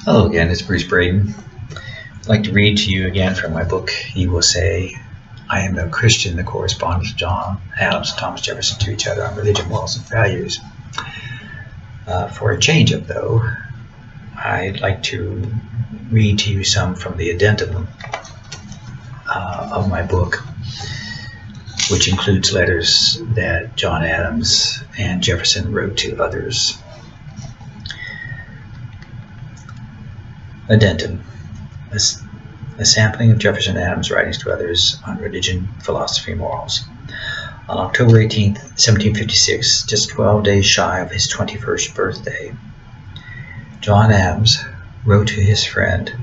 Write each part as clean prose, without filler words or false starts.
Hello again, it's Bruce Braden. I'd like to read to you again from my book, He Will Say, I Am No Christian, the correspondence of John Adams and Thomas Jefferson to each other on religion, morals, and values. For a change-up, though, I'd like to read to you some from the Addendum of my book, which includes letters that John Adams and Jefferson wrote to others. Addendum, a sampling of Jefferson Adams' writings to others on religion, philosophy, and morals. On October 18, 1756, just 12 days shy of his 21st birthday, John Adams wrote to his friend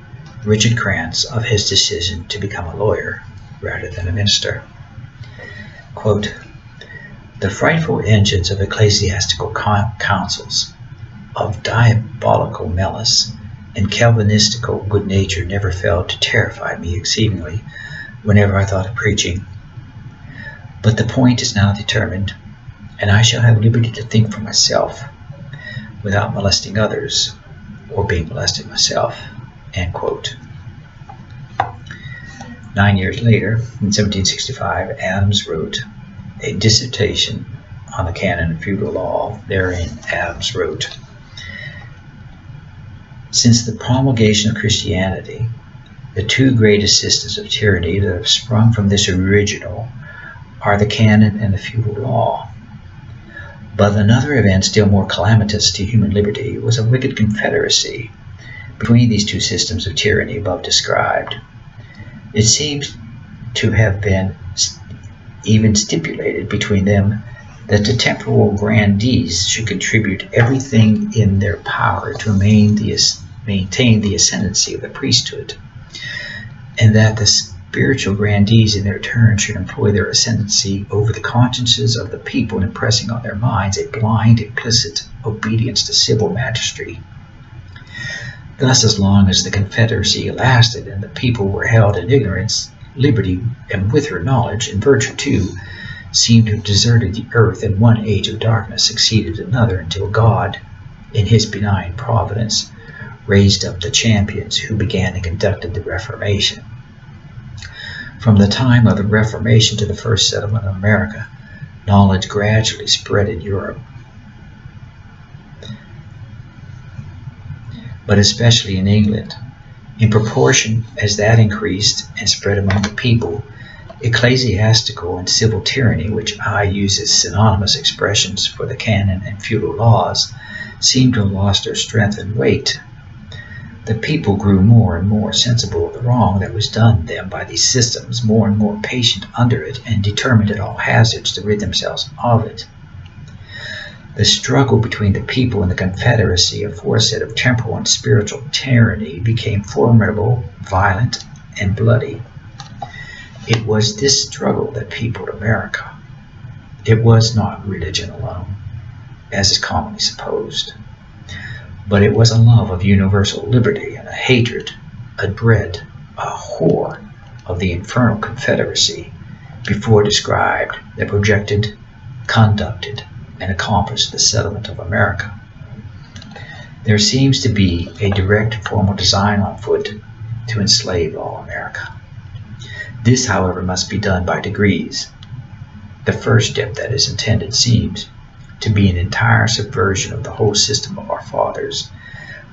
Richard Krantz of his decision to become a lawyer rather than a minister. Quote, "The frightful engines of ecclesiastical councils, of diabolical malice, and Calvinistical good nature never failed to terrify me exceedingly whenever I thought of preaching. But the point is now determined, and I shall have liberty to think for myself, without molesting others, or being molested myself." End quote. 9 years later, in 1765, Adams wrote a dissertation on the canon of feudal law. Therein, Adams wrote, "Since the promulgation of Christianity, the two greatest systems of tyranny that have sprung from this original are the canon and the feudal law. But another event still more calamitous to human liberty was a wicked confederacy between these two systems of tyranny above described. It seems to have been even stipulated between them that the temporal grandees should contribute everything in their power to maintain the ascendancy of the priesthood, and that the spiritual grandees in their turn should employ their ascendancy over the consciences of the people in impressing on their minds a blind, implicit obedience to civil magistracy. Thus, as long as the confederacy lasted and the people were held in ignorance, liberty, and with her knowledge, and virtue too, seemed to have deserted the earth, and one age of darkness succeeded another, until God, in his benign providence, raised up the champions who began and conducted the Reformation. From the time of the Reformation to the first settlement of America, knowledge gradually spread in Europe, but especially in England. In proportion as that increased and spread among the people, ecclesiastical and civil tyranny, which I use as synonymous expressions for the canon and feudal laws, seemed to have lost their strength and weight. The people grew more and more sensible of the wrong that was done them by these systems, more and more patient under it, and determined at all hazards to rid themselves of it. The struggle between the people and the confederacy aforesaid of temporal and spiritual tyranny became formidable, violent, and bloody. It was this struggle that peopled America. It was not religion alone, as is commonly supposed, but it was a love of universal liberty and a hatred, a dread, a horror of the infernal confederacy before described that projected, conducted, and accomplished the settlement of America. There seems to be a direct formal design on foot to enslave all America. This, however, must be done by degrees. The first step that is intended seems to be an entire subversion of the whole system of our fathers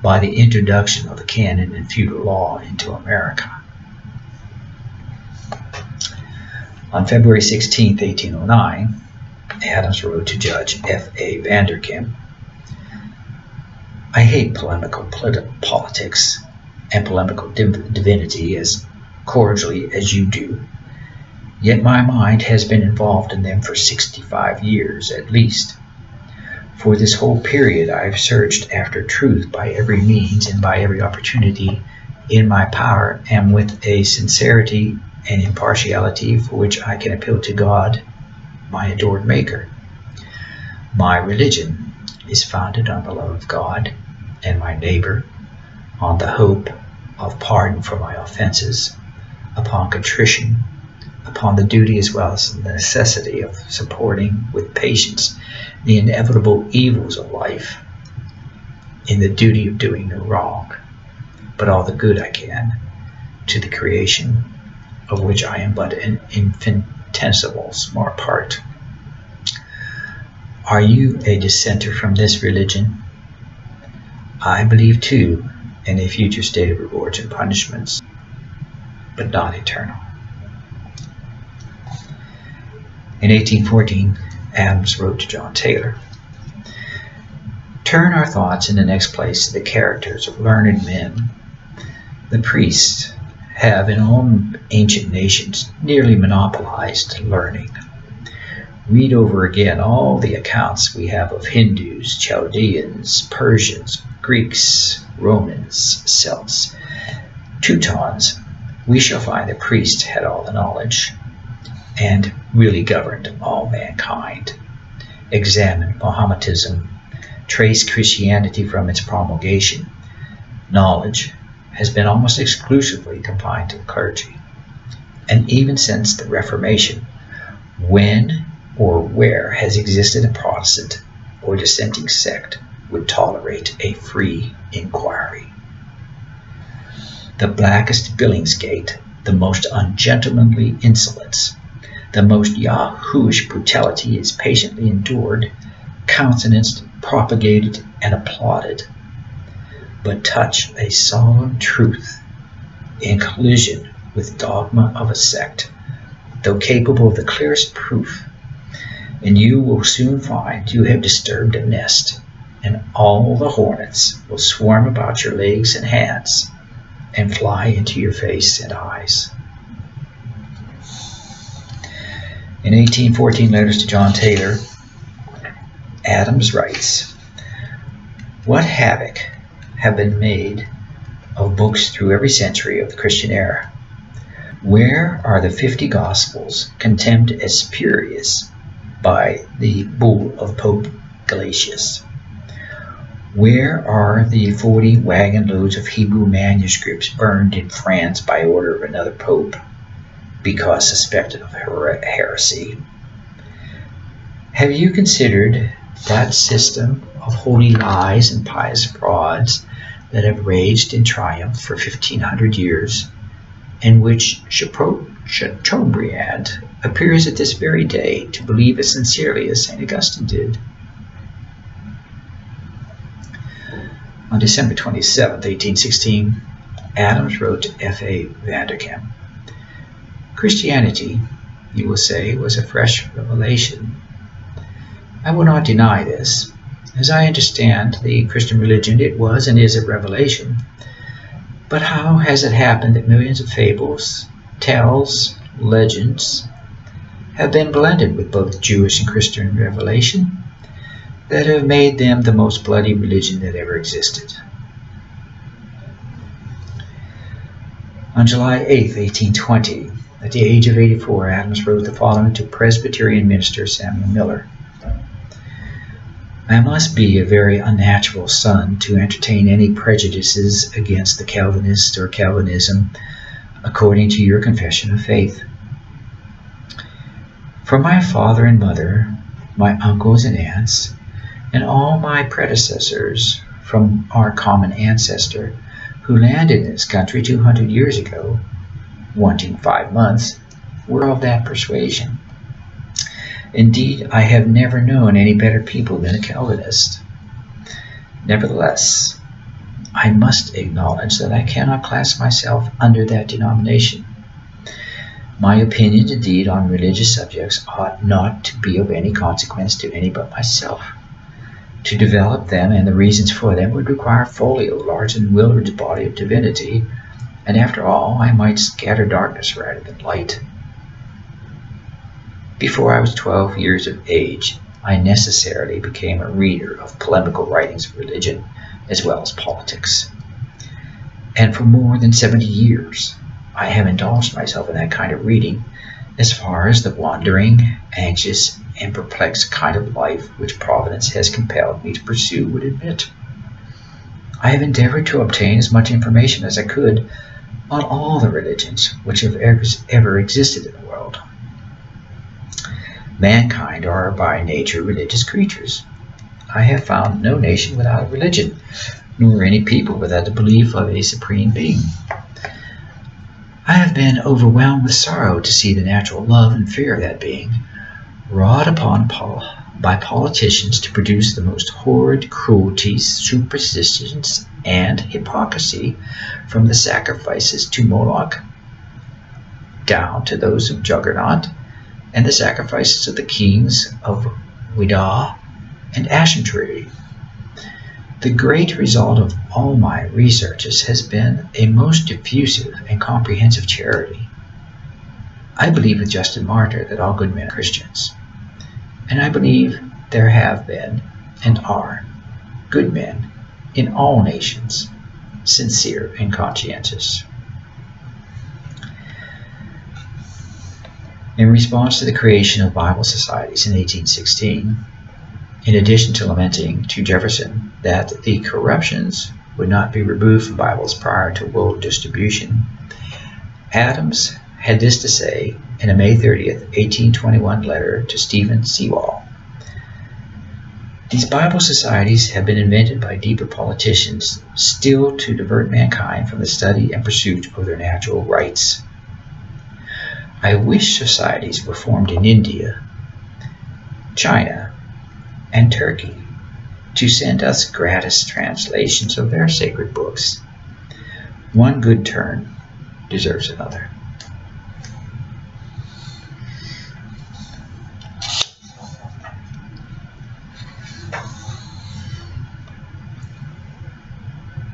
by the introduction of the canon and feudal law into America." On February 16, 1809, Adams wrote to Judge F.A. Vanderkam, "I hate polemical politics and polemical divinity as cordially as you do, yet my mind has been involved in them for 65 years at least. For this whole period I have searched after truth by every means and by every opportunity in my power, and with a sincerity and impartiality for which I can appeal to God, my adored Maker. My religion is founded on the love of God and my neighbor, on the hope of pardon for my offenses, upon contrition, upon the duty as well as the necessity of supporting with patience the inevitable evils of life, in the duty of doing no wrong, but all the good I can, to the creation of which I am but an infinitesimal small part. Are you a dissenter from this religion? I believe too in a future state of rewards and punishments, but not eternal. In 1814, Adams wrote to John Taylor, "Turn our thoughts in the next place to the characters of learned men. The priests have in all ancient nations nearly monopolized learning. Read over again all the accounts we have of Hindus, Chaldeans, Persians, Greeks, Romans, Celts, Teutons. We shall find the priests had all the knowledge and really governed all mankind. Examine Mohammedanism, trace Christianity from its promulgation. Knowledge has been almost exclusively confined to the clergy. And even since the Reformation, when or where has existed a Protestant or dissenting sect would tolerate a free inquiry? The blackest Billingsgate, the most ungentlemanly insolence, the most Yahooish brutality is patiently endured, countenanced, propagated, and applauded. But touch a solemn truth in collision with dogma of a sect, though capable of the clearest proof, and you will soon find you have disturbed a nest, and all the hornets will swarm about your legs and hands and fly into your face and eyes." In 1814 letters to John Taylor, Adams writes, "What havoc have been made of books through every century of the Christian era? Where are the 50 Gospels condemned as spurious by the bull of Pope Gelasius? Where are the 40 wagon loads of Hebrew manuscripts burned in France by order of another pope because suspected of heresy? Have you considered that system of holy lies and pious frauds that have raged in triumph for 1500 years, in which Chateaubriand appears at this very day to believe as sincerely as St. Augustine did?" On December 27, 1816, Adams wrote to F.A. Vanderkam, "Christianity, you will say, was a fresh revelation. I will not deny this. As I understand the Christian religion, it was and is a revelation. But how has it happened that millions of fables, tales, legends have been blended with both Jewish and Christian revelation that have made them the most bloody religion that ever existed?" On July 8, 1820, at the age of 84, Adams wrote the following to Presbyterian minister Samuel Miller. "I must be a very unnatural son to entertain any prejudices against the Calvinists or Calvinism according to your confession of faith. For my father and mother, my uncles and aunts, and all my predecessors from our common ancestor who landed in this country 200 years ago, wanting 5 months, were of that persuasion. Indeed, I have never known any better people than a Calvinist. Nevertheless, I must acknowledge that I cannot class myself under that denomination. My opinions, indeed, on religious subjects ought not to be of any consequence to any but myself. To develop them and the reasons for them would require folio larger than Willard's body of divinity, and after all, I might scatter darkness rather than light. Before I was 12 years of age, I necessarily became a reader of polemical writings of religion as well as politics. And for more than 70 years, I have indulged myself in that kind of reading as far as the wandering, anxious, and perplexed kind of life which Providence has compelled me to pursue would admit. I have endeavored to obtain as much information as I could on all the religions which have ever existed in the world. Mankind are by nature religious creatures. I have found no nation without a religion, nor any people without the belief of a supreme being. I have been overwhelmed with sorrow to see the natural love and fear of that being wrought upon by politicians to produce the most horrid cruelties, superstitions, and hypocrisy, from the sacrifices to Moloch down to those of Juggernaut, and the sacrifices of the kings of Widah and Ashantree. The great result of all my researches has been a most diffusive and comprehensive charity. I believe with Justin Martyr that all good men are Christians, and I believe there have been and are good men in all nations, sincere and conscientious. In response to the creation of Bible societies in 1816, in addition to lamenting to Jefferson that the corruptions would not be removed from Bibles prior to world distribution, Adams had this to say in a May 30th, 1821 letter to Stephen Sewall. These Bible societies have been invented by deeper politicians still to divert mankind from the study and pursuit of their natural rights. I wish societies were formed in India, China, and Turkey to send us gratis translations of their sacred books. One good turn deserves another.